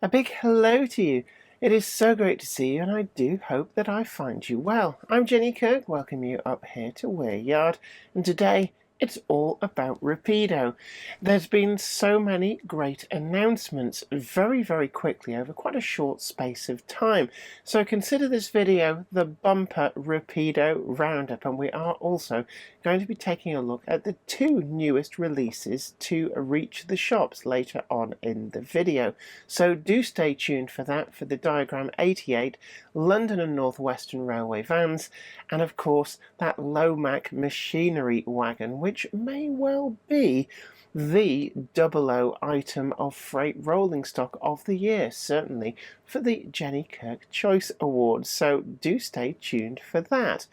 A big hello to you. It is so great to see you, and I do hope that I find you well. I'm Jenny Kirk, welcome you up here to Weir Yard, and today it's all about Rapido. There's been so many great announcements very quickly over quite a short space of time. So consider this video the bumper Rapido roundup, and we are also going to be taking a look at the two newest releases to reach the shops later on in the video. So do stay tuned for that, for the Diagram 88, London and North Western Railway vans, and of course that Lowmac machinery wagon, which may well be the 00 item of freight rolling stock of the year, certainly for the Jenny Kirk Choice Awards, so do stay tuned for that.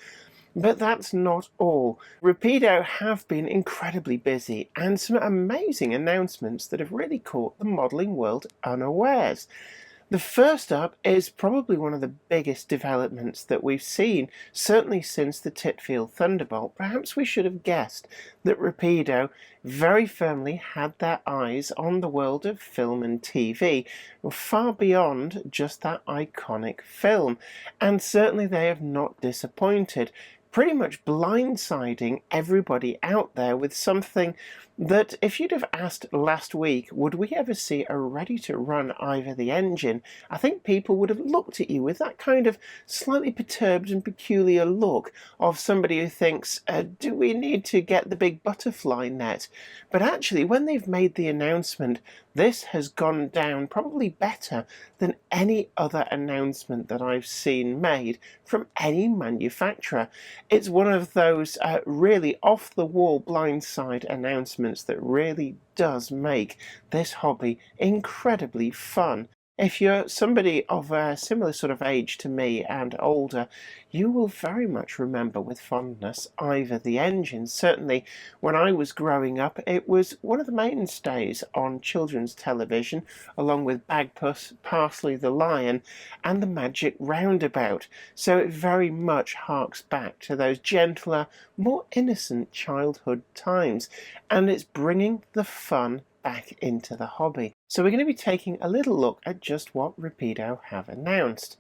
But that's not all. Rapido have been incredibly busy, and some amazing announcements that have really caught the modelling world unawares. The first up is probably one of the biggest developments that we've seen, certainly since the Titfield Thunderbolt. Perhaps we should have guessed that Rapido very firmly had their eyes on the world of film and TV, far beyond just that iconic film, and certainly they have not disappointed, pretty much blindsiding everybody out there with something that, if you'd have asked last week, would we ever see a ready-to-run Ivor the Engine, I think people would have looked at you with that kind of slightly perturbed and peculiar look of somebody who thinks, do we need to get the big butterfly net? But actually, when they've made the announcement, this has gone down probably better than any other announcement that I've seen made from any manufacturer. It's one of those really off-the-wall blindside announcements that really does make this hobby incredibly fun. If you're somebody of a similar sort of age to me and older, you will very much remember with fondness Ivor the Engine. Certainly when I was growing up, it was one of the mainstays on children's television, along with Bagpuss, Parsley the Lion, and the Magic Roundabout. So it very much harks back to those gentler, more innocent childhood times, and it's bringing the fun back into the hobby. So we're going to be taking a little look at just what Rapido have announced.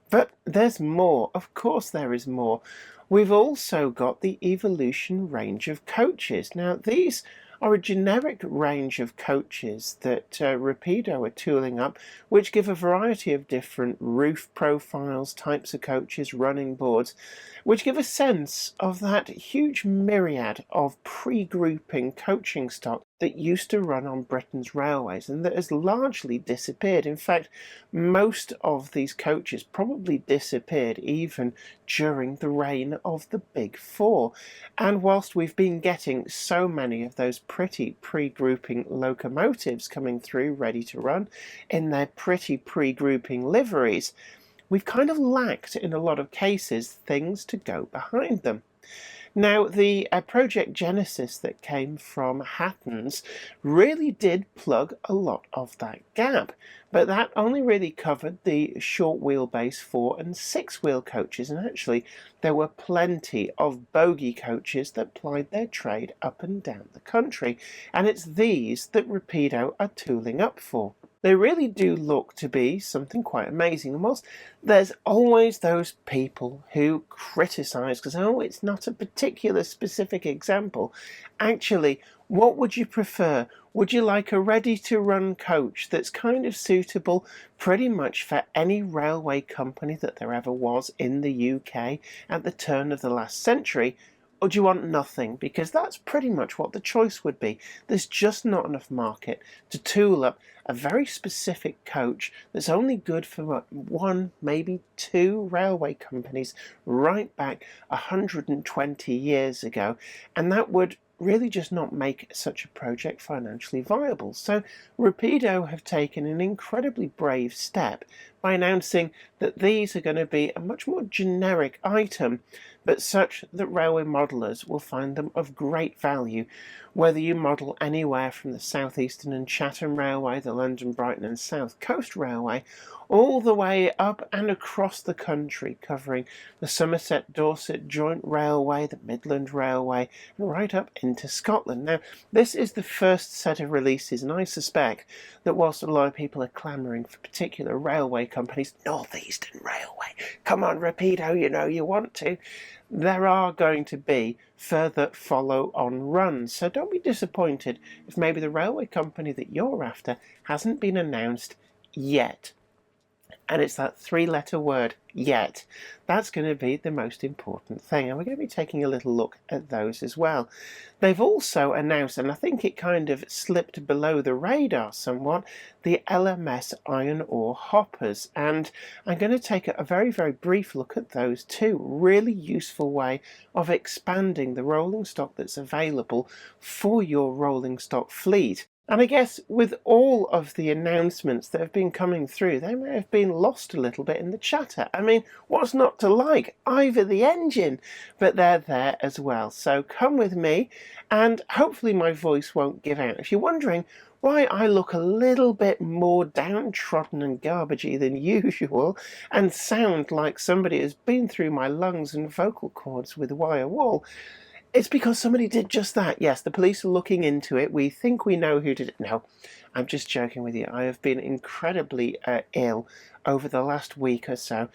But there's more, of course there is more. We've also got the Evolution range of coaches. Now these are a generic range of coaches that Rapido are tooling up, which give a variety of different roof profiles, types of coaches, running boards, which give a sense of that huge myriad of pre-grouping coaching stock that used to run on Britain's railways and that has largely disappeared. In fact, most of these coaches probably disappeared even during the reign of the Big Four. And whilst we've been getting so many of those pretty pre-grouping locomotives coming through ready to run in their pretty pre-grouping liveries, we've kind of lacked, in a lot of cases, things to go behind them. Now, the Project Genesis that came from Hatton's really did plug a lot of that gap, but that only really covered the short wheelbase 4 and 6 wheel coaches, and actually there were plenty of bogie coaches that plied their trade up and down the country, and it's these that Rapido are tooling up for. They really do look to be something quite amazing. And whilst there's always those people who criticise because, oh, it's not a particular specific example, actually, what would you prefer? Would you like a ready-to-run coach that's kind of suitable pretty much for any railway company that there ever was in the UK at the turn of the last century? Or do you want nothing? Because that's pretty much what the choice would be. There's just not enough market to tool up a very specific coach that's only good for one, maybe two railway companies right back 120 years ago, and that would really just not make such a project financially viable. So Rapido have taken an incredibly brave step by announcing that these are going to be a much more generic item, but such that railway modellers will find them of great value, whether you model anywhere from the South Eastern and Chatham Railway, the London, Brighton and South Coast Railway, all the way up and across the country, covering the Somerset-Dorset Joint Railway, the Midland Railway, and right up into Scotland. Now, this is the first set of releases, and I suspect that whilst a lot of people are clamouring for particular railway companies, North Eastern Railway, come on Rapido, you know you want to, there are going to be further follow-on runs. So don't be disappointed if maybe the railway company that you're after hasn't been announced yet. And it's that three-letter word, yet. That's going to be the most important thing. And we're going to be taking a little look at those as well. They've also announced, and I think it kind of slipped below the radar somewhat, the LMS iron ore hoppers. And I'm going to take a very, very brief look at those too. Really useful way of expanding the rolling stock that's available for your rolling stock fleet. And I guess with all of the announcements that have been coming through, they may have been lost a little bit in the chatter. I mean, what's not to like? Ivor the Engine, but they're there as well. So come with me, and hopefully my voice won't give out. If you're wondering why I look a little bit more downtrodden and garbagey than usual, and sound like somebody has been through my lungs and vocal cords with wire wool, it's because somebody did just that. Yes, the police are looking into it. We think we know who did it. No, I'm just joking with you. I have been incredibly ill over the last week or so.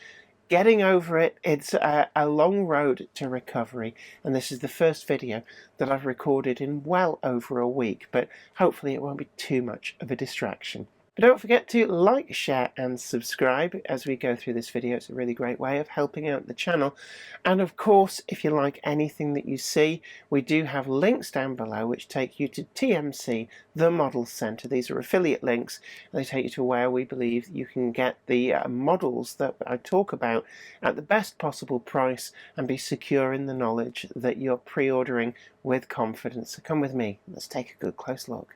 Getting over it, it's a long road to recovery, and this is the first video that I've recorded in well over a week, but hopefully it won't be too much of a distraction. But don't forget to like, share and subscribe as we go through this video. It's a really great way of helping out the channel. And of course, if you like anything that you see, we do have links down below which take you to TMC, the Model Centre. These are affiliate links. They take you to where we believe you can get the models that I talk about at the best possible price and be secure in the knowledge that you're pre-ordering with confidence. So come with me. Let's take a good close look.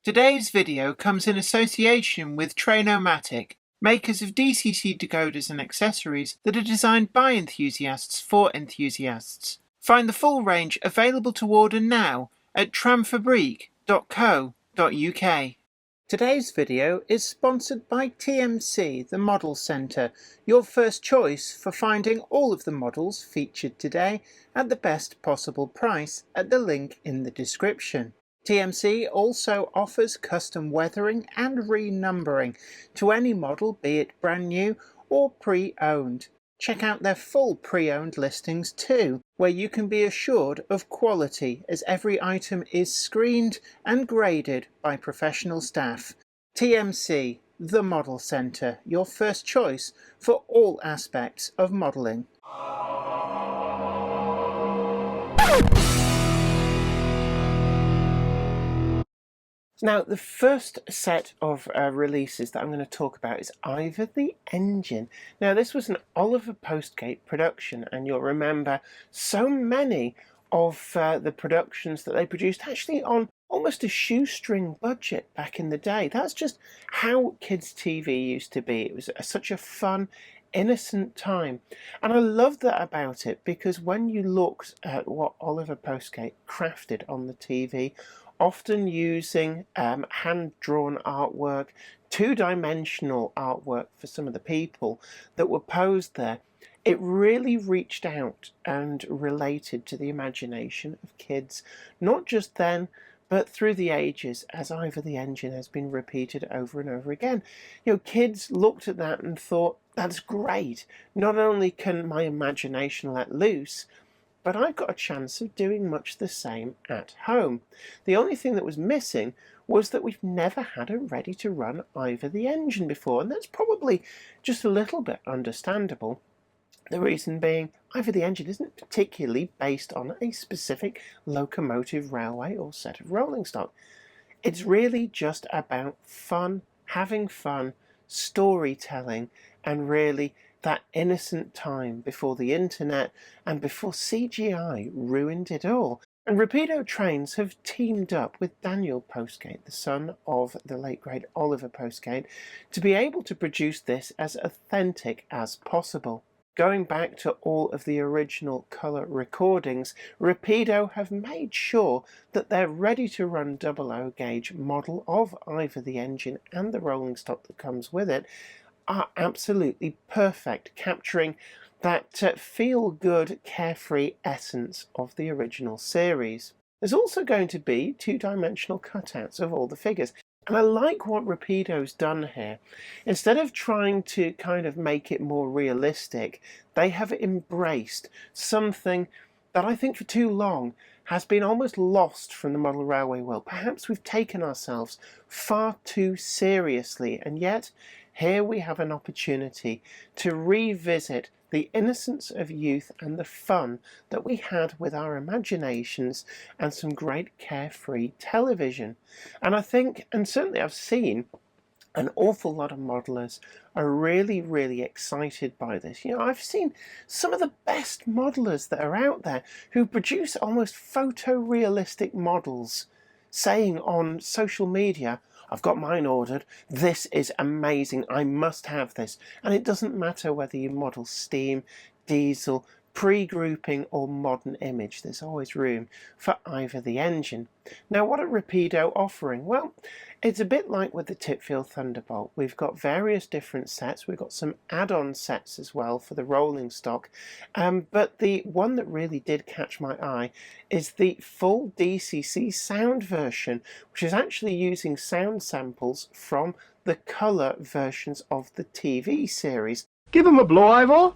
Today's video comes in association with Tramfabriek, makers of DCT decoders and accessories that are designed by enthusiasts for enthusiasts. Find the full range available to order now at tramfabriek.co.uk. Today's video is sponsored by TMC, the Model Centre, your first choice for finding all of the models featured today at the best possible price at the link in the description. TMC also offers custom weathering and renumbering to any model, be it brand new or pre-owned. Check out their full pre-owned listings too, where you can be assured of quality as every item is screened and graded by professional staff. TMC, the Model Centre, your first choice for all aspects of modelling. Now, the first set of releases that I'm going to talk about is Ivor the Engine. Now, this was an Oliver Postgate production, and you'll remember so many of the productions that they produced actually on almost a shoestring budget back in the day. That's just how kids' TV used to be. It was such a fun, innocent time, and I love that about it, because when you looked at what Oliver Postgate crafted on the TV, often using hand-drawn artwork, two-dimensional artwork for some of the people that were posed there, it really reached out and related to the imagination of kids, not just then, but through the ages, as Ivor the Engine has been repeated over and over again. You know, kids looked at that and thought, that's great. Not only can my imagination let loose, but I've got a chance of doing much the same at home. The only thing that was missing was that we've never had a ready-to-run Ivor the Engine before, and that's probably just a little bit understandable. The reason being, Ivor the Engine isn't particularly based on a specific locomotive, railway or set of rolling stock. It's really just about fun, having fun, storytelling, and really that innocent time before the internet and before CGI ruined it all. And Rapido Trains have teamed up with Daniel Postgate, the son of the late great Oliver Postgate, to be able to produce this as authentic as possible. Going back to all of the original colour recordings, Rapido have made sure that their ready-to-run 00 gauge model of Ivor the Engine and the rolling stock that comes with it are absolutely perfect, capturing that feel-good, carefree essence of the original series. There's also going to be two-dimensional cutouts of all the figures. And I like what Rapido's done here. Instead of trying to kind of make it more realistic, they have embraced something that I think for too long has been almost lost from the model railway world. Perhaps we've taken ourselves far too seriously, and yet here we have an opportunity to revisit the innocence of youth and the fun that we had with our imaginations and some great carefree television. And I think, and certainly I've seen, an awful lot of modelers are really, really excited by this. You know, I've seen some of the best modelers that are out there who produce almost photorealistic models saying on social media, I've got mine ordered, this is amazing, I must have this. And it doesn't matter whether you model steam, diesel, pre-grouping or modern image, there's always room for Ivor the Engine. Now what are Rapido offering? Well, it's a bit like with the Tipfield Thunderbolt. We've got various different sets, we've got some add-on sets as well for the rolling stock, but the one that really did catch my eye is the full DCC sound version, which is actually using sound samples from the colour versions of the TV series. Give him a blow, Ivor!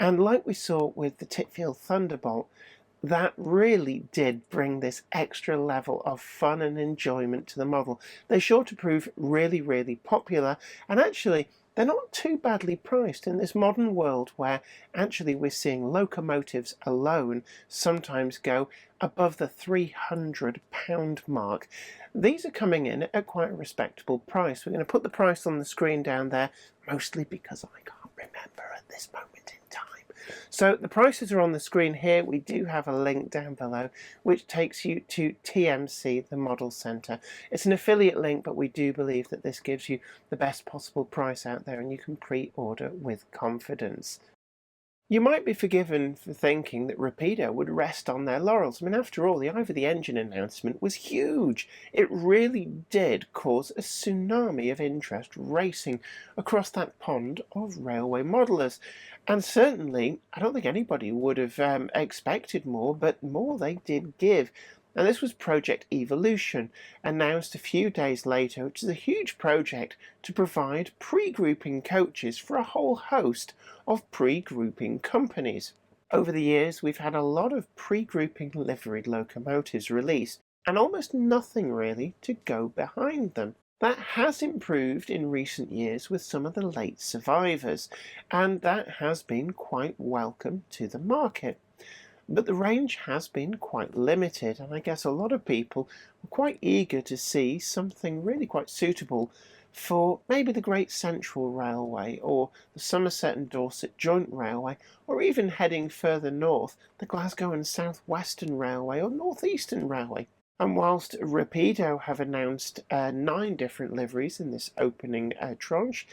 And like we saw with the Tipfield Thunderbolt, that really did bring this extra level of fun and enjoyment to the model. They're sure to prove really, really popular, and actually they're not too badly priced in this modern world where actually we're seeing locomotives alone sometimes go above the £300 mark. These are coming in at quite a respectable price. We're going to put the price on the screen down there, mostly because I can't remember at this moment in time. So the prices are on the screen here. We do have a link down below which takes you to TMC, the Model Centre. It's an affiliate link, but we do believe that this gives you the best possible price out there and you can pre-order with confidence. You might be forgiven for thinking that Rapido would rest on their laurels. I mean, after all, the Ivor the Engine announcement was huge. It really did cause a tsunami of interest racing across that pond of railway modelers. And certainly, I don't think anybody would have expected more, but more they did give. And this was Project Evolution, announced a few days later, which is a huge project to provide pre-grouping coaches for a whole host of pre-grouping companies. Over the years, we've had a lot of pre-grouping liveried locomotives released, and almost nothing really to go behind them. That has improved in recent years with some of the late survivors, and that has been quite welcome to the market. But the range has been quite limited, and I guess a lot of people were quite eager to see something really quite suitable for maybe the Great Central Railway or the Somerset and Dorset Joint Railway, or even heading further north, the Glasgow and South Western Railway or North Eastern Railway. And whilst Rapido have announced 9 different liveries in this opening tranche,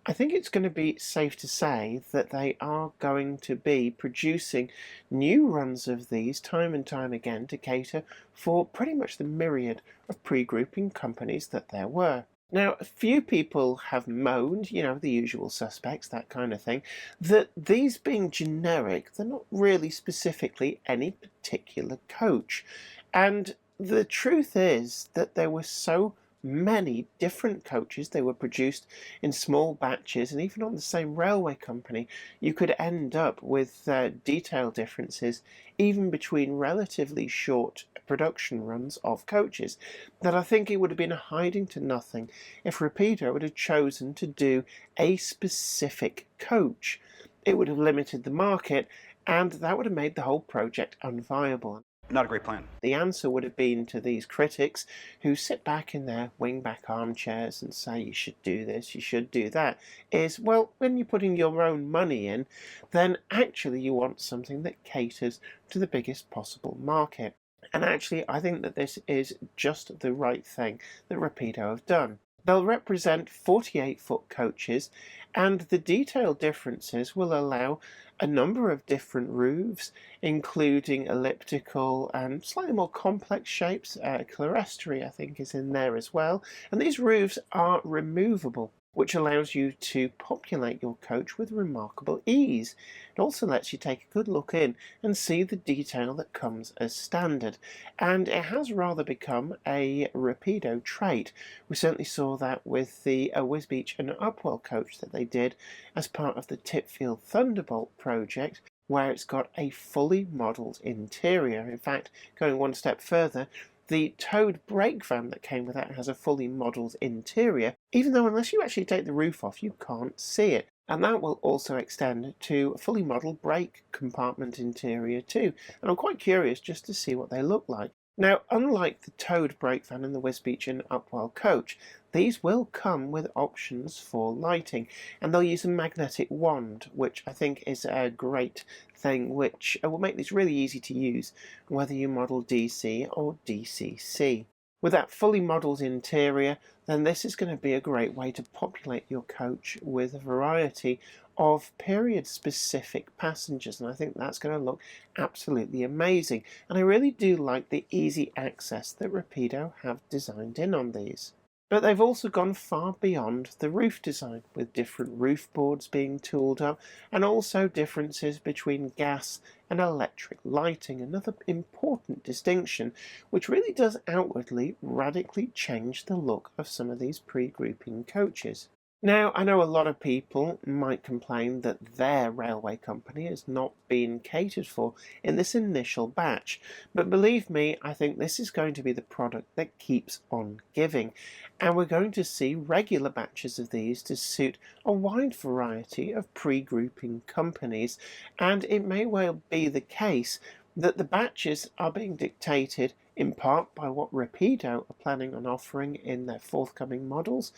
I think it's going to be safe to say that they are going to be producing new runs of these time and time again to cater for pretty much the myriad of pre-grouping companies that there were. Now, a few people have moaned, you know, the usual suspects, that kind of thing, that these being generic, they're not really specifically any particular coach. And the truth is that there were so many different coaches. They were produced in small batches, and even on the same railway company you could end up with detail differences even between relatively short production runs of coaches, that I think it would have been a hiding to nothing if Rapido would have chosen to do a specific coach. It would have limited the market, and that would have made the whole project unviable. Not a great plan. The answer would have been to these critics who sit back in their wing-back armchairs and say you should do this, you should do that, is, well, when you're putting your own money in, then actually you want something that caters to the biggest possible market. And actually, I think that this is just the right thing that Rapido have done. They'll represent 48-foot coaches, and the detail differences will allow a number of different roofs, including elliptical and slightly more complex shapes. Clerestory, I think, is in there as well. And these roofs are removable, which allows you to populate your coach with remarkable ease. It also lets you take a good look in and see the detail that comes as standard, and it has rather become a Rapido trait. We certainly saw that with the Wisbech and Upwell coach that they did as part of the Tipfield Thunderbolt project, where it's got a fully modelled interior. In fact, going one step further, the towed brake van that came with that has a fully modelled interior, even though unless you actually take the roof off, you can't see it. And that will also extend to a fully modelled brake compartment interior too. And I'm quite curious just to see what they look like. Now, unlike the towed brake van in the Wisbech and Upwell coach, these will come with options for lighting, and they'll use a magnetic wand, which I think is a great thing, which will make this really easy to use, whether you model DC or DCC. With that fully modelled interior, then this is going to be a great way to populate your coach with a variety of period-specific passengers, and I think that's going to look absolutely amazing. And I really do like the easy access that Rapido have designed in on these. But they've also gone far beyond the roof design, with different roof boards being tooled up, and also differences between gas and electric lighting, another important distinction which really does outwardly radically change the look of some of these pre-grouping coaches. Now, I know a lot of people might complain that their railway company has not been catered for in this initial batch, but believe me, I think this is going to be the product that keeps on giving, and we're going to see regular batches of these to suit a wide variety of pre-grouping companies, and it may well be the case that the batches are being dictated in part by what Rapido are planning on offering in their forthcoming models,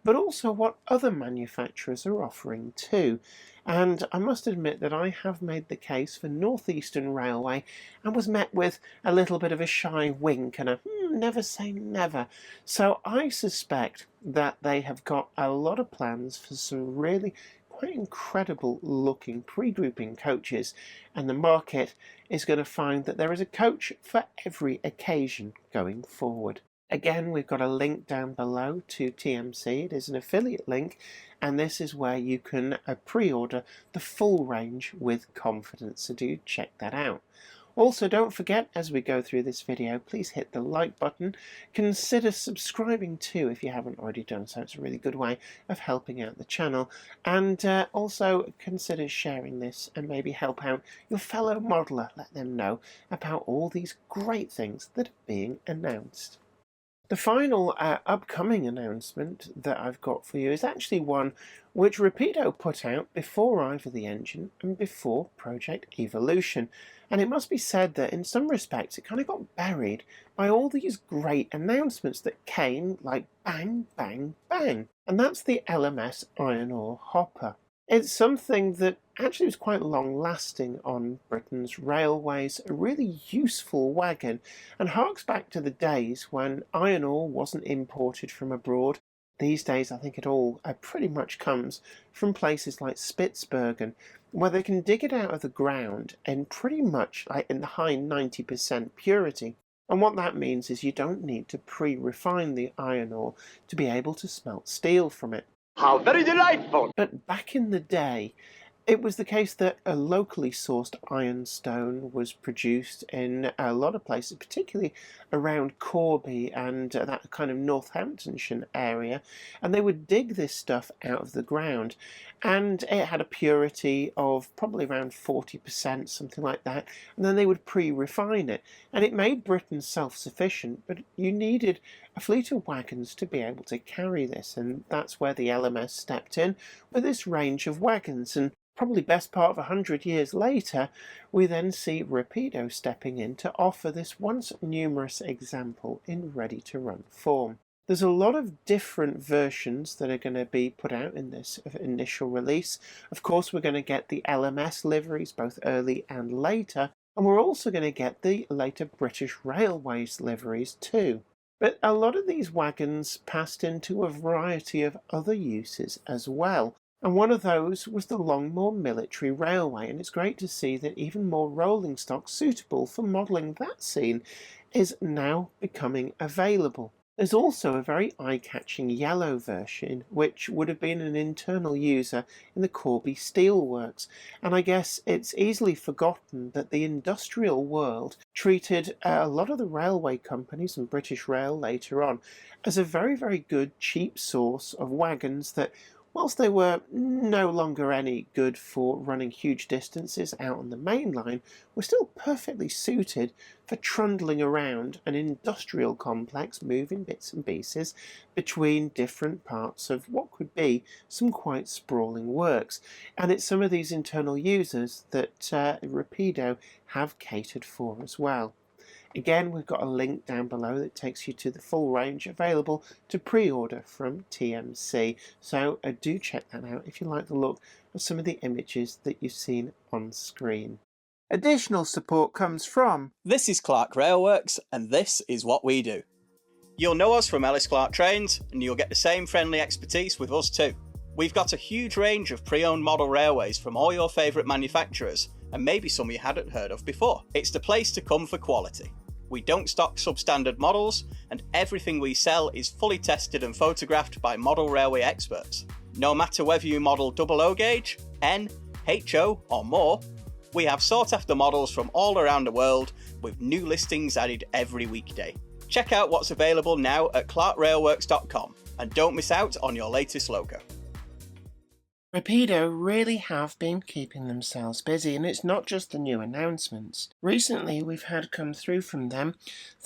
but also what other manufacturers are offering too. And I must admit that I have made the case for North Eastern Railway and was met with a little bit of a shy wink and a never say never. So I suspect that they have got a lot of plans for some really quite incredible looking pre-grouping coaches, and the market is going to find that there is a coach for every occasion going forward. Again, we've got a link down below to TMC. It is an affiliate link, and this is where you can pre-order the full range with confidence, so do check that out. Also, don't forget, as we go through this video, please hit the like button. Consider subscribing too if you haven't already done so. It's a really good way of helping out the channel. And also consider sharing this and maybe help out your fellow modeler. Let them know about all these great things that are being announced. The final upcoming announcement that I've got for you is actually one which Rapido put out before Ivor the Engine and before Project Evolution. And it must be said that in some respects it kind of got buried by all these great announcements that came like bang, bang, bang. And that's the LMS iron ore hopper. It's something that actually was quite long-lasting on Britain's railways, a really useful wagon, and harks back to the days when iron ore wasn't imported from abroad. These days I think it all pretty much comes from places like Spitsbergen, where they can dig it out of the ground and pretty much like in the high 90% purity. And what that means is you don't need to pre-refine the iron ore to be able to smelt steel from it. How very delightful! But back in the day, it was the case that a locally sourced ironstone was produced in a lot of places, particularly around Corby and that kind of Northamptonshire area, and they would dig this stuff out of the ground, and it had a purity of probably around 40%, something like that, and then they would pre-refine it, and it made Britain self-sufficient, but you needed a fleet of wagons to be able to carry this, and that's where the LMS stepped in with this range of wagons. And probably best part of 100 years later, we then see Rapido stepping in to offer this once numerous example in ready-to-run form. There's a lot of different versions that are going to be put out in this initial release. Of course, we're going to get the LMS liveries both early and later, and we're also going to get the later British Railways liveries too. But a lot of these wagons passed into a variety of other uses as well. And one of those was the Longmoor Military Railway, and it's great to see that even more rolling stock suitable for modelling that scene is now becoming available. There's also a very eye-catching yellow version, which would have been an internal user in the Corby Steelworks, and I guess it's easily forgotten that the industrial world treated a lot of the railway companies and British Rail later on as a very, very good cheap source of wagons that, whilst they were no longer any good for running huge distances out on the main line, were still perfectly suited for trundling around an industrial complex, moving bits and pieces between different parts of what could be some quite sprawling works. And it's some of these internal users that Rapido have catered for as well. Again, we've got a link down below that takes you to the full range available to pre-order from TMC, so do check that out if you like the look of some of the images that you've seen on screen. Additional support comes from... This is Clark Railworks, and this is what we do. You'll know us from Ellis Clark Trains, and you'll get the same friendly expertise with us too. We've got a huge range of pre-owned model railways from all your favourite manufacturers, and maybe some you hadn't heard of before. It's the place to come for quality. We don't stock substandard models, and everything we sell is fully tested and photographed by model railway experts. No matter whether you model OO gauge, N, HO or more, we have sought after models from all around the world with new listings added every weekday. Check out what's available now at clarkrailworks.com and don't miss out on your latest logo. Rapido really have been keeping themselves busy, and it's not just the new announcements. Recently we've had come through from them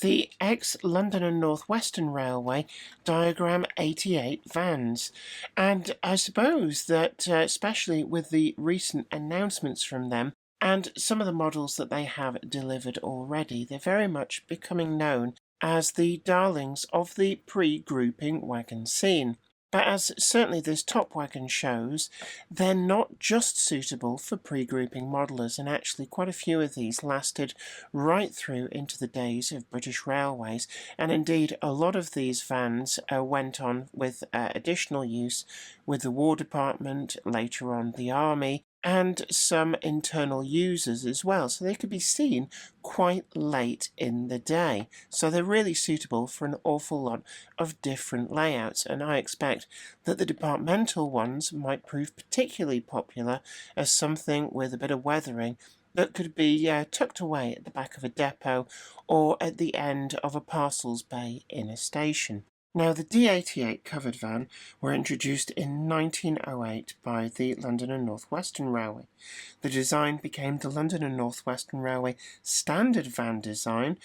the Ex-LNWR Diagram 88 vans, and I suppose that especially with the recent announcements from them and some of the models that they have delivered already, they're very much becoming known as the darlings of the pre-grouping wagon scene. But as certainly this top wagon shows, they're not just suitable for pre-grouping modelers, and actually quite a few of these lasted right through into the days of British Railways, and indeed a lot of these vans went on with additional use with the War Department, later on the Army, and some internal users as well, so they could be seen quite late in the day. So they're really suitable for an awful lot of different layouts, and I expect that the departmental ones might prove particularly popular as something with a bit of weathering that could be tucked away at the back of a depot or at the end of a parcels bay in a station. Now, the D88 covered van were introduced in 1908 by the London and North Western Railway. The design became the London and North Western Railway standard van design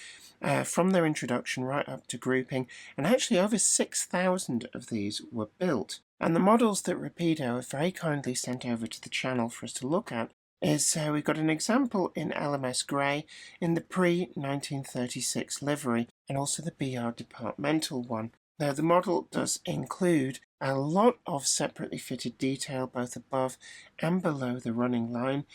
from their introduction right up to grouping, and actually over 6,000 of these were built. And the models that Rapido have very kindly sent over to the channel for us to look at is we've got an example in LMS Grey in the pre-1936 livery, and also the BR departmental one. Now, the model does include a lot of separately fitted detail both above and below the running line.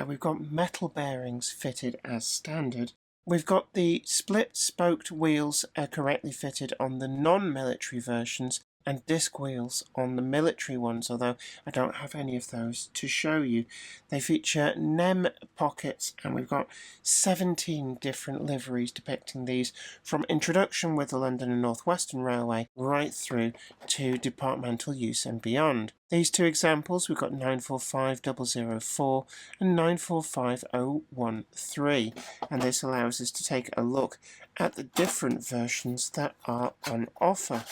We've got metal bearings fitted as standard. We've got the split-spoked wheels correctly fitted on the non-military versions, and disc wheels on the military ones, although I don't have any of those to show you. They feature NEM pockets, and we've got 17 different liveries depicting these, from introduction with the London and North Western Railway right through to departmental use and beyond. These two examples, we've got 945004 and 945013, and this allows us to take a look at the different versions that are on offer.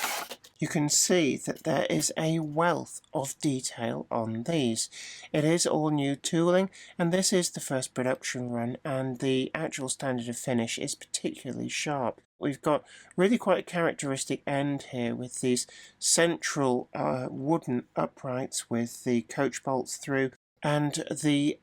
you can see that there is a wealth of detail on these. It is all new tooling, and this is the first production run, and the actual standard of finish is particularly sharp. We've got really quite a characteristic end here with these central wooden uprights with the coach bolts through, and the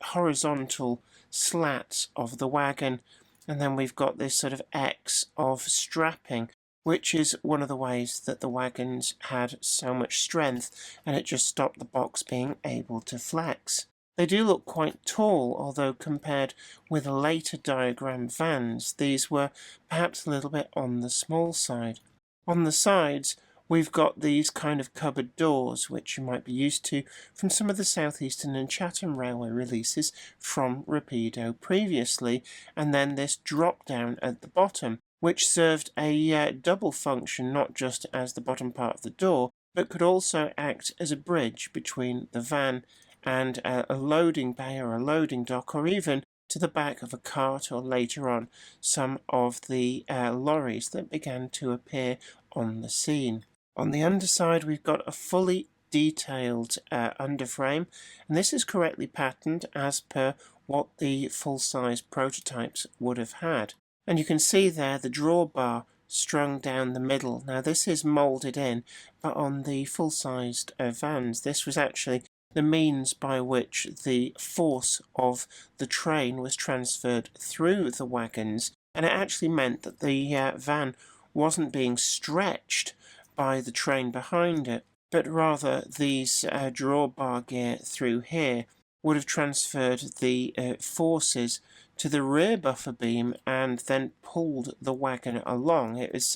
horizontal slats of the wagon, and then we've got this sort of X of strapping, which is one of the ways that the wagons had so much strength, and it just stopped the box being able to flex. They do look quite tall, although compared with later diagram vans, these were perhaps a little bit on the small side. On the sides, we've got these kind of cupboard doors, which you might be used to from some of the South Eastern and Chatham Railway releases from Rapido previously, and then this drop down at the bottom, which served a double function, not just as the bottom part of the door, but could also act as a bridge between the van and a loading bay or a loading dock, or even to the back of a cart, or later on some of the lorries that began to appear on the scene. On the underside, we've got a fully detailed underframe, and this is correctly patterned as per what the full-size prototypes would have had. And you can see there the drawbar strung down the middle. Now this is moulded in, but on the full-sized vans, this was actually the means by which the force of the train was transferred through the wagons, and it actually meant that the van wasn't being stretched by the train behind it, but rather these drawbar gear through here would have transferred the forces to the rear buffer beam and then pulled the wagon along. It was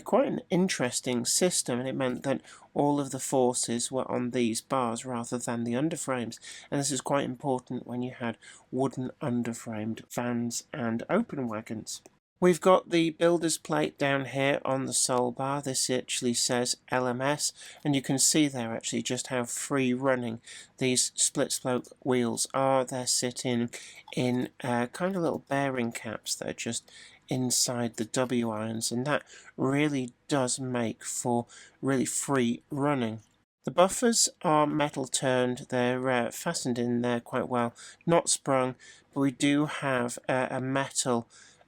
quite an interesting system, and it meant that all of the forces were on these bars rather than the underframes, and this is quite important when you had wooden underframed vans and open wagons. We've got the builder's plate down here on the sole bar. This actually says LMS, and you can see there actually just how free running these split spoke wheels are. They're sitting in kind of little bearing caps that are just inside the W irons, and that really does make for really free running. The buffers are metal turned, they're fastened in there quite well, not sprung, but we do have a metal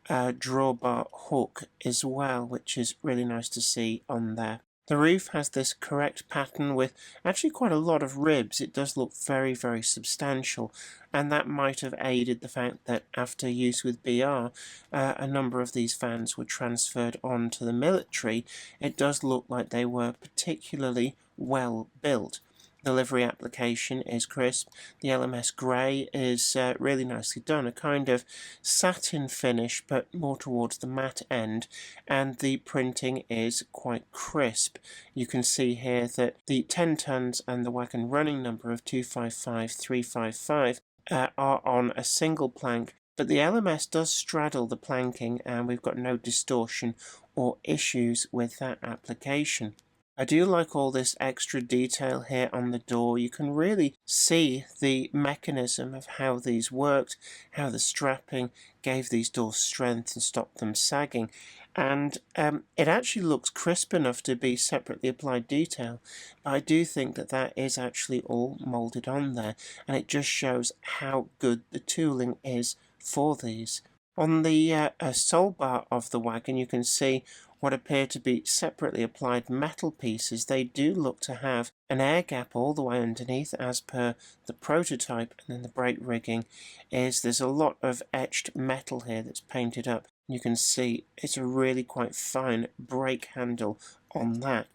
drawbar hook as well, which is really nice to see on there. The roof has this correct pattern with actually quite a lot of ribs. It does look very, very substantial, and that might have aided the fact that after use with BR, a number of these vans were transferred on to the military. It does look like they were particularly well built. The livery application is crisp. The LMS grey is really nicely done, a kind of satin finish but more towards the matte end, and the printing is quite crisp. You can see here that the 10 tons and the wagon running number of 255355 are on a single plank, but the LMS does straddle the planking, and we've got no distortion or issues with that application. I do like all this extra detail here on the door. You can really see the mechanism of how these worked, how the strapping gave these doors strength and stopped them sagging. And it actually looks crisp enough to be separately applied detail. But I do think that that is actually all moulded on there, and it just shows how good the tooling is for these. On the sole bar of the wagon, you can see what appear to be separately applied metal pieces. They do look to have an air gap all the way underneath as per the prototype, and then the brake rigging there's a lot of etched metal here that's painted up. You can see it's a really quite fine brake handle on that.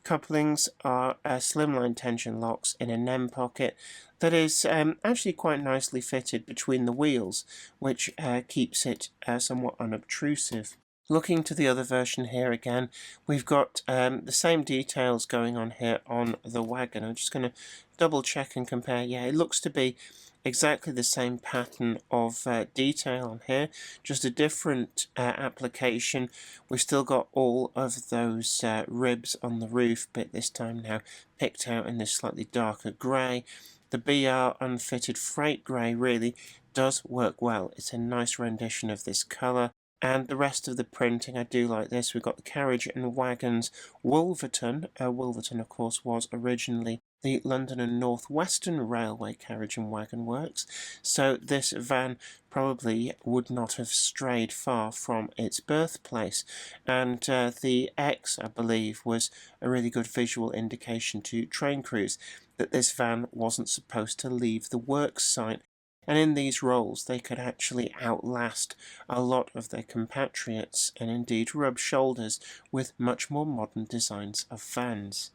Couplings are slimline tension locks in a NEM pocket that is actually quite nicely fitted between the wheels, which keeps it somewhat unobtrusive. Looking to the other version here again, we've got the same details going on here on the wagon. I'm just going to double check and compare. Yeah, it looks to be exactly the same pattern of detail on here, just a different application. We've still got all of those ribs on the roof, but this time now picked out in this slightly darker grey. The BR unfitted freight grey really does work well. It's a nice rendition of this colour. And the rest of the printing, I do like this. We've got the carriage and wagons Wolverton. Wolverton, of course, was originally the London and North Western Railway Carriage and Wagon Works, so this van probably would not have strayed far from its birthplace. And the X, I believe, was a really good visual indication to train crews that this van wasn't supposed to leave the works site. And in these roles, they could actually outlast a lot of their compatriots and indeed rub shoulders with much more modern designs of vans.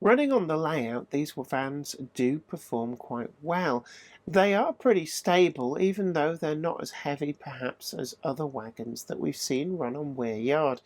Running on the layout, these vans do perform quite well. They are pretty stable, even though they're not as heavy perhaps as other wagons that we've seen run on Weir Yard,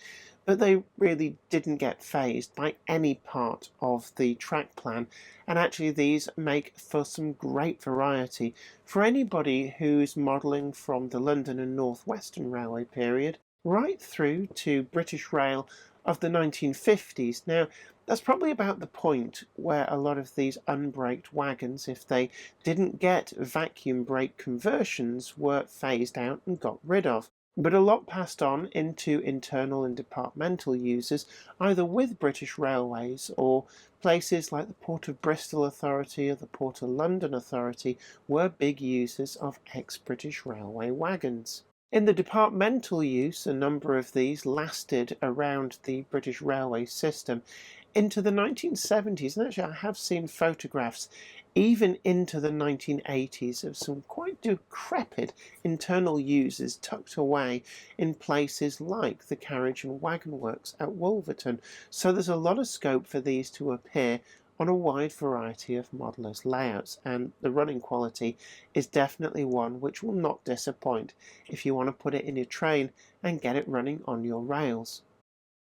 but they really didn't get phased by any part of the track plan, and actually these make for some great variety for anybody who's modelling from the London and North Western Railway period right through to British Rail of the 1950s. Now, that's probably about the point where a lot of these unbraked wagons, if they didn't get vacuum brake conversions, were phased out and got rid of. But a lot passed on into internal and departmental users, either with British Railways or places like the Port of Bristol Authority or the Port of London Authority were big users of ex-British Railway wagons. In the departmental use, a number of these lasted around the British Railway system into the 1970s, and actually I have seen photographs even into the 1980s of some quite decrepit internal users tucked away in places like the carriage and wagon works at Wolverton, so there's a lot of scope for these to appear on a wide variety of modellers' layouts, and the running quality is definitely one which will not disappoint if you want to put it in your train and get it running on your rails.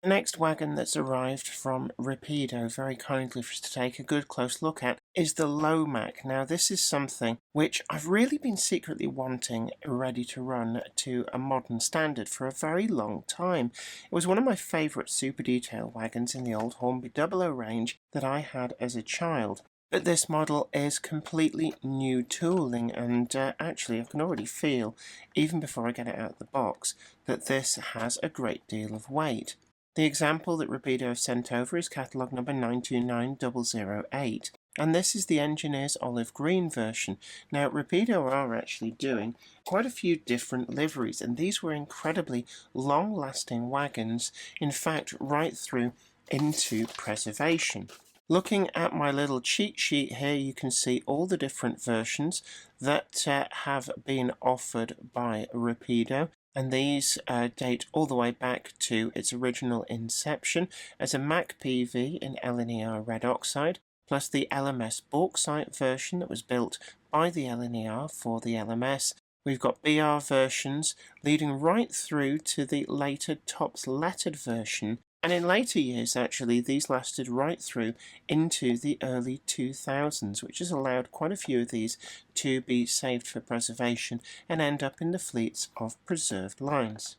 The next wagon that's arrived from Rapido very kindly for us to take a good close look at is the Lowmac. Now this is something which I've really been secretly wanting ready to run to a modern standard for a very long time. It was one of my favourite super detail wagons in the old Hornby 00 range that I had as a child. But this model is completely new tooling, and actually I can already feel, even before I get it out of the box, that this has a great deal of weight. The example that Rapido sent over is catalogue number 929008, and this is the Engineer's olive green version. Now, Rapido are actually doing quite a few different liveries, and these were incredibly long-lasting wagons, in fact, right through into preservation. Looking at my little cheat sheet here, you can see all the different versions that have been offered by Rapido. And these date all the way back to its original inception as a Mac PV in LNER red oxide, plus the LMS bauxite version that was built by the LNER for the LMS. We've got BR versions leading right through to the later Tops lettered version. And in later years, actually, these lasted right through into the early 2000s, which has allowed quite a few of these to be saved for preservation and end up in the fleets of preserved lines.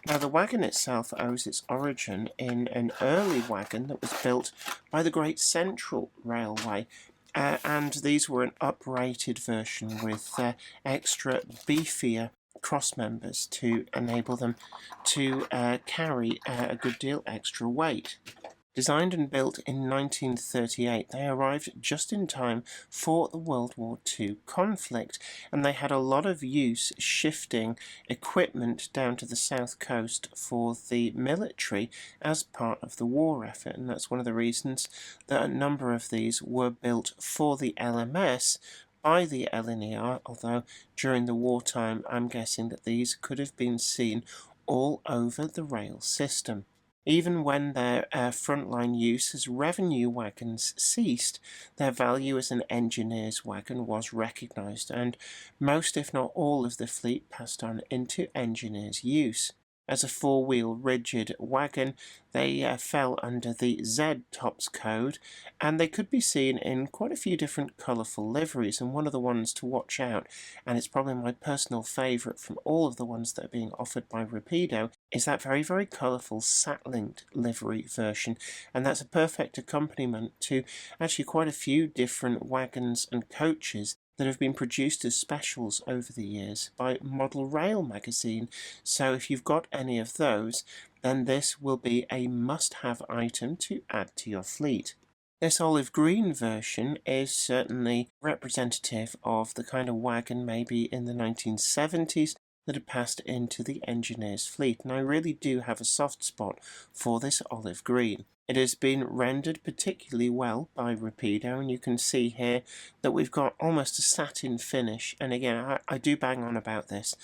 Now, the wagon itself owes its origin in an early wagon that was built by the Great Central Railway, and these were an uprated version with extra beefier cross members to enable them to carry a good deal extra weight. Designed and built in 1938, they arrived just in time for the World War II conflict, and they had a lot of use shifting equipment down to the south coast for the military as part of the war effort, and that's one of the reasons that a number of these were built for the LMS by the LNER, although during the wartime I'm guessing that these could have been seen all over the rail system. Even when their frontline use as revenue wagons ceased, their value as an engineer's wagon was recognised, and most if not all of the fleet passed on into engineers' use. As a four-wheel rigid wagon, they fell under the Z Tops code, and they could be seen in quite a few different colourful liveries, and one of the ones to watch out, and it's probably my personal favourite from all of the ones that are being offered by Rapido, is that very, very colourful sat-linked livery version, and that's a perfect accompaniment to actually quite a few different wagons and coaches that have been produced as specials over the years by Model Rail magazine. So if you've got any of those, then this will be a must-have item to add to your fleet. This olive green version is certainly representative of the kind of wagon maybe in the 1970s that had passed into the engineer's fleet, and I really do have a soft spot for this olive green. It has been rendered particularly well by Rapido, and you can see here that we've got almost a satin finish, and again I do bang on about this,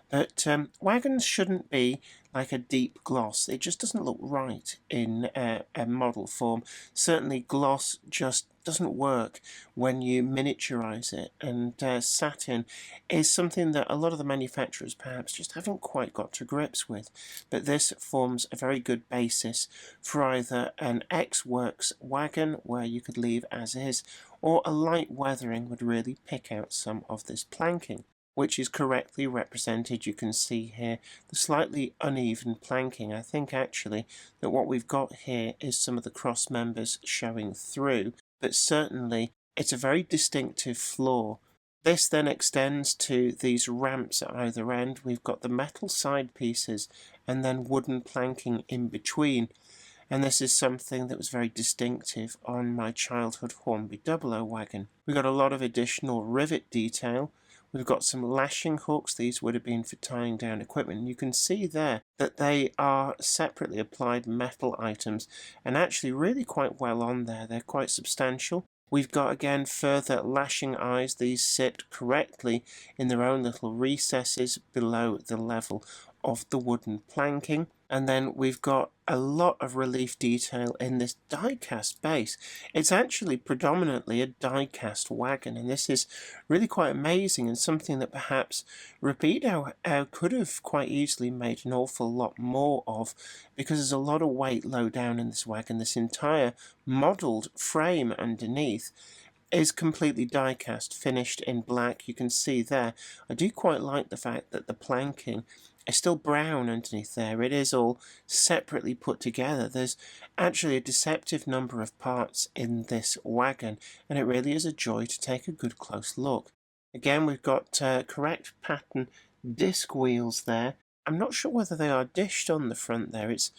but wagons shouldn't be like a deep gloss. It just doesn't look right in a model form. Certainly gloss just doesn't work when you miniaturize it, and satin is something that a lot of the manufacturers perhaps just haven't quite got to grips with, but this forms a very good basis for either an Ex-Works wagon where you could leave as is, or a light weathering would really pick out some of this planking, which is correctly represented. You can see here the slightly uneven planking. I think actually that what we've got here is some of the cross members showing through, but certainly it's a very distinctive flaw. This then extends to these ramps at either end. We've got the metal side pieces and then wooden planking in between. And this is something that was very distinctive on my childhood Hornby 00 wagon. We've got a lot of additional rivet detail. We've got some lashing hooks. These would have been for tying down equipment. And you can see there that they are separately applied metal items and actually really quite well on there. They're quite substantial. We've got again further lashing eyes. These sit correctly in their own little recesses below the level of the wooden planking. And then we've got a lot of relief detail in this die-cast base. It's actually predominantly a die-cast wagon, and this is really quite amazing and something that perhaps Rapido could have quite easily made an awful lot more of, because there's a lot of weight low down in this wagon. This entire modelled frame underneath is completely die-cast, finished in black. You can see there, I do quite like the fact that the planking is still brown underneath there. It is all separately put together. There's actually a deceptive number of parts in this wagon, and it really is a joy to take a good close look. Again, we've got correct pattern disc wheels there. I'm not sure whether they are dished on the front there. It's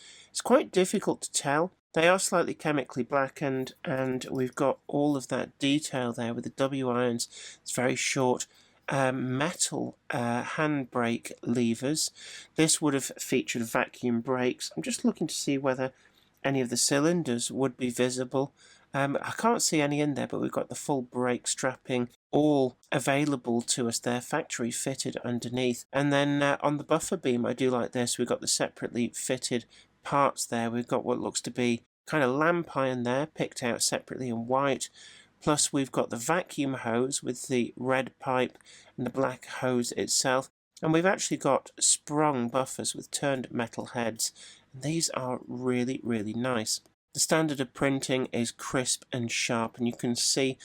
quite difficult to tell. They are slightly chemically blackened, and we've got all of that detail there with the W irons. It's very short metal handbrake levers. This would have featured vacuum brakes. I'm just looking to see whether any of the cylinders would be visible. I can't see any in there, but we've got the full brake strapping all available to us there, factory fitted underneath. And then on the buffer beam, I do like this. We've got the separately fitted parts there. We've got what looks to be kind of lamp iron there, picked out separately in white. Plus we've got the vacuum hose with the red pipe and the black hose itself. And we've actually got sprung buffers with turned metal heads. And these are really, really nice. The standard of printing is crisp and sharp, and you can see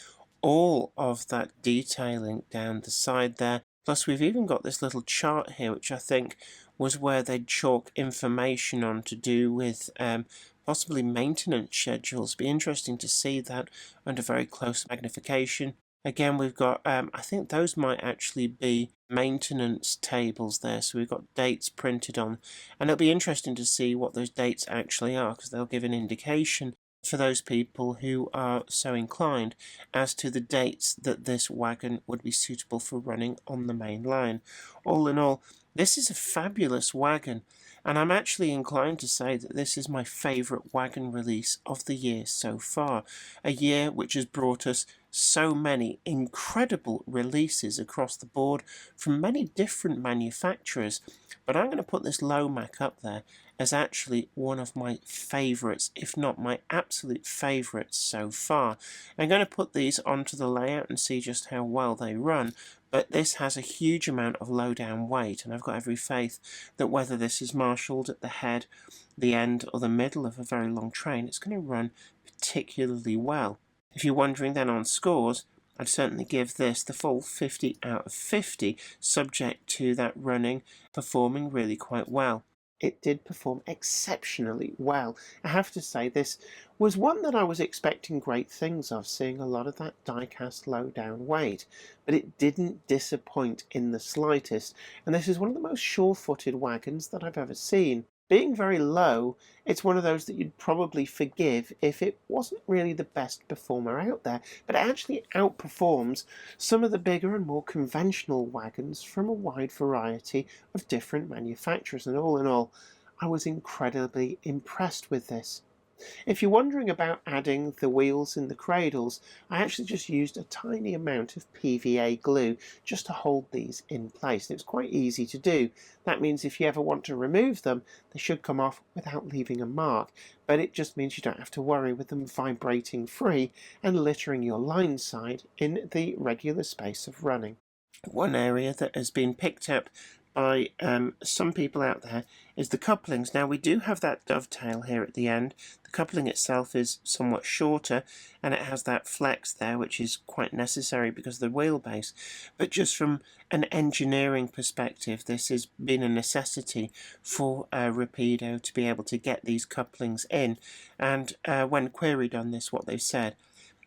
all of that detailing down the side there. Plus we've even got this little chart here, which I think was where they'd chalk information on to do with possibly maintenance schedules. Be interesting to see that under very close magnification. Again, we've got, I think those might actually be maintenance tables there, so we've got dates printed on, and it'll be interesting to see what those dates actually are, because they'll give an indication for those people who are so inclined as to the dates that this wagon would be suitable for running on the main line. All in all, this is a fabulous wagon, and I'm actually inclined to say that this is my favourite wagon release of the year so far. A year which has brought us so many incredible releases across the board from many different manufacturers. But I'm going to put this Lowmac up there as actually one of my favourites, if not my absolute favourites so far. I'm going to put these onto the layout and see just how well they run. But this has a huge amount of low down weight, and I've got every faith that whether this is marshalled at the head, the end or the middle of a very long train, it's going to run particularly well. If you're wondering then on scores, I'd certainly give this the full 50 out of 50, subject to that running performing really quite well. it did perform exceptionally well. I have to say, this was one that I was expecting great things of, seeing a lot of that die-cast low-down weight, but it didn't disappoint in the slightest, and this is one of the most sure-footed wagons that I've ever seen. Being very low, it's one of those that you'd probably forgive if it wasn't really the best performer out there, but it actually outperforms some of the bigger and more conventional wagons from a wide variety of different manufacturers, and all in all, I was incredibly impressed with this. If you're wondering about adding the wheels in the cradles, I actually just used a tiny amount of PVA glue just to hold these in place. It's quite easy to do. That means if you ever want to remove them, they should come off without leaving a mark, but it just means you don't have to worry with them vibrating free and littering your line side in the regular space of running. One area that has been picked up by some people out there is the couplings. Now, we do have that dovetail here at the end. The coupling itself is somewhat shorter and it has that flex there, which is quite necessary because of the wheelbase, but just from an engineering perspective, this has been a necessity for Rapido to be able to get these couplings in, and when queried on this, what they've said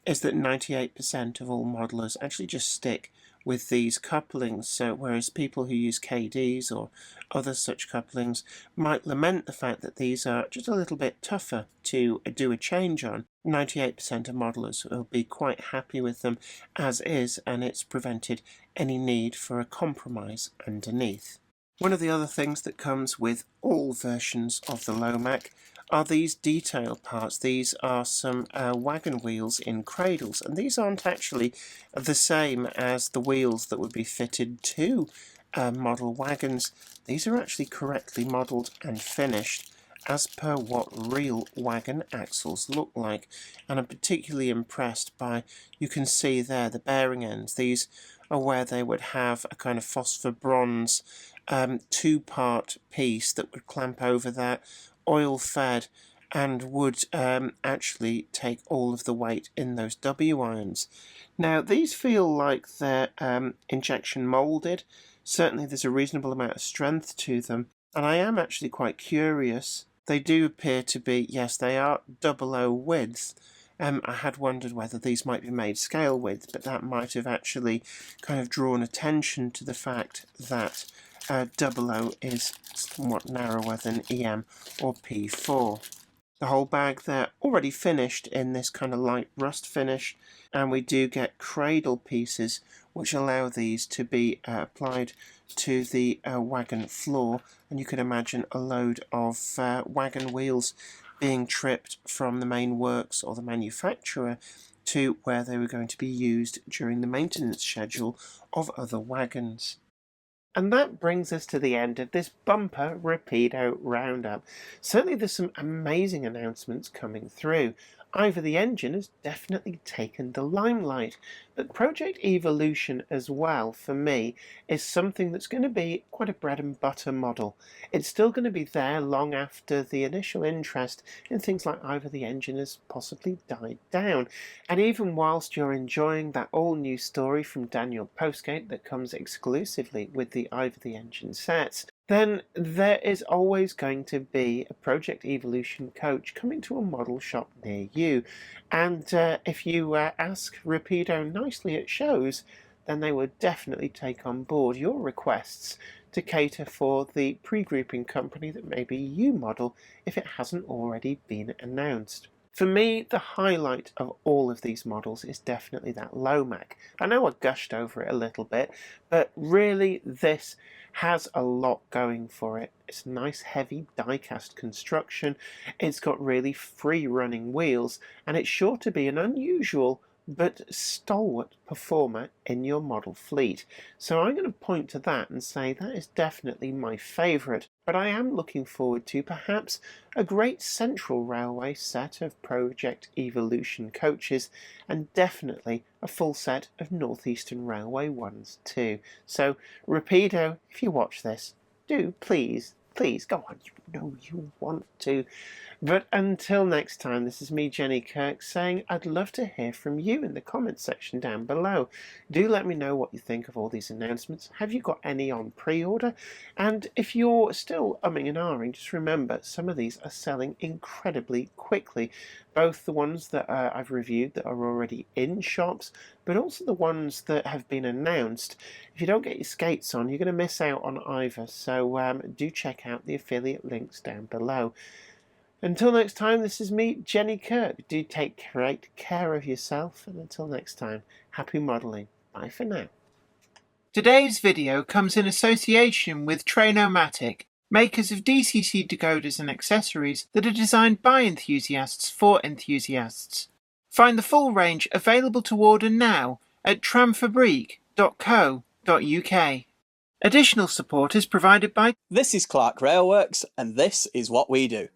is that 98% of all modelers actually just stick with these couplings, so whereas people who use KDs or other such couplings might lament the fact that these are just a little bit tougher to do a change on, 98% of modelers will be quite happy with them as is, and it's prevented any need for a compromise underneath. One of the other things that comes with all versions of the Lowmac are these detail parts. These are some wagon wheels in cradles, and these aren't actually the same as the wheels that would be fitted to model wagons. These are actually correctly modelled and finished as per what real wagon axles look like, and I'm particularly impressed by, you can see there, the bearing ends. These are where they would have a kind of phosphor bronze two-part piece that would clamp over that, oil fed, and would actually take all of the weight in those W irons. Now, these feel like they're injection moulded. Certainly there's a reasonable amount of strength to them, and I am actually quite curious. They do appear to be, yes, they are 00 width. I had wondered whether these might be made scale width, but that might have actually kind of drawn attention to the fact that 00 is somewhat narrower than EM or P4. The whole bag there already finished in this kind of light rust finish, and we do get cradle pieces which allow these to be applied to the wagon floor, and you can imagine a load of wagon wheels being tripped from the main works or the manufacturer to where they were going to be used during the maintenance schedule of other wagons. And that brings us to the end of this bumper Rapido roundup. Certainly there's some amazing announcements coming through. Ivor the Engine has definitely taken the limelight, but Project Evolution as well, for me, is something that's going to be quite a bread and butter model. It's still going to be there long after the initial interest in things like Ivor the Engine has possibly died down. And even whilst you're enjoying that all-new story from Daniel Postgate that comes exclusively with the Ivor the Engine sets, then there is always going to be a Project Evolution coach coming to a model shop near you. And if you ask Rapido nicely at shows, then they would definitely take on board your requests to cater for the pre-grouping company that maybe you model if it hasn't already been announced. For me, the highlight of all of these models is definitely that Lowmac. I know I gushed over it a little bit, but really this has a lot going for it. It's a nice heavy die-cast construction, it's got really free-running wheels, and it's sure to be an unusual but stalwart performer in your model fleet. So I'm going to point to that and say that is definitely my favourite, but I am looking forward to perhaps a Great Central Railway set of Project Evolution coaches, and definitely a full set of Northeastern Railway ones too. So Rapido, if you watch this, do please Please, go on, you know you want to. But until next time, this is me, Jenny Kirk, saying I'd love to hear from you in the comments section down below. Do let me know what you think of all these announcements. Have you got any on pre-order? And if you're still umming and ahhing, just remember some of these are selling incredibly quickly. Both the ones that I've reviewed that are already in shops, but also the ones that have been announced. If you don't get your skates on, you're going to miss out on either. So do check out the affiliate links down below. Until next time, this is me, Jenny Kirk. Do take great care of yourself, and until next time, happy modelling. Bye for now. Today's video comes in association with Tramfabriek, makers of DCC decoders and accessories that are designed by enthusiasts for enthusiasts. Find the full range available to order now at tramfabriek.co.uk. Additional support is provided by... This is Clark Railworks, and this is what we do.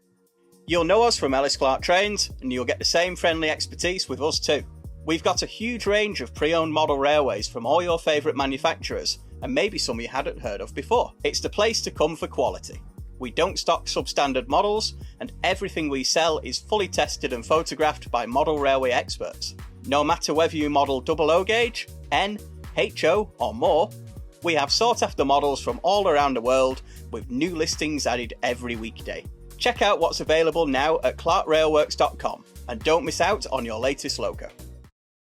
You'll know us from Ellis-Clark Trains, and you'll get the same friendly expertise with us too. We've got a huge range of pre-owned model railways from all your favourite manufacturers, and maybe some you hadn't heard of before. It's the place to come for quality. We don't stock substandard models, and everything we sell is fully tested and photographed by model railway experts. No matter whether you model double-O gauge, N, HO or more, we have sought after models from all around the world with new listings added every weekday. Check out what's available now at clarkrailworks.com and don't miss out on your latest logo.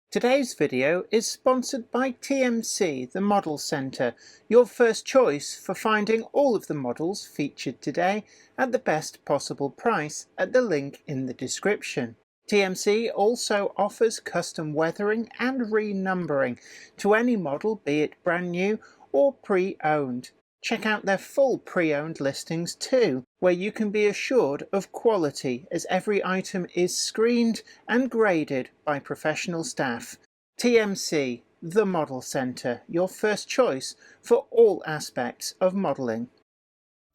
Today's video is sponsored by TMC, the Model Centre, your first choice for finding all of the models featured today at the best possible price at the link in the description. TMC also offers custom weathering and renumbering to any model, be it brand new or pre-owned. Check out their full pre-owned listings too, where you can be assured of quality as every item is screened and graded by professional staff. TMC, the Model Centre, your first choice for all aspects of modelling.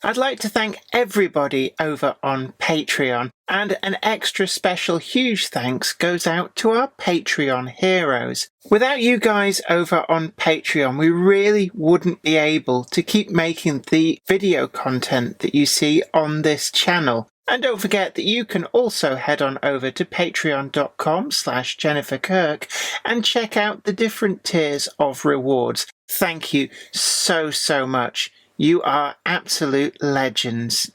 I'd like to thank everybody over on Patreon, and an extra special huge thanks goes out to our Patreon heroes. Without you guys over on Patreon, we really wouldn't be able to keep making the video content that you see on this channel. And don't forget that you can also head on over to patreon.com/JenniferKirk and check out the different tiers of rewards. Thank you so much. You are absolute legends.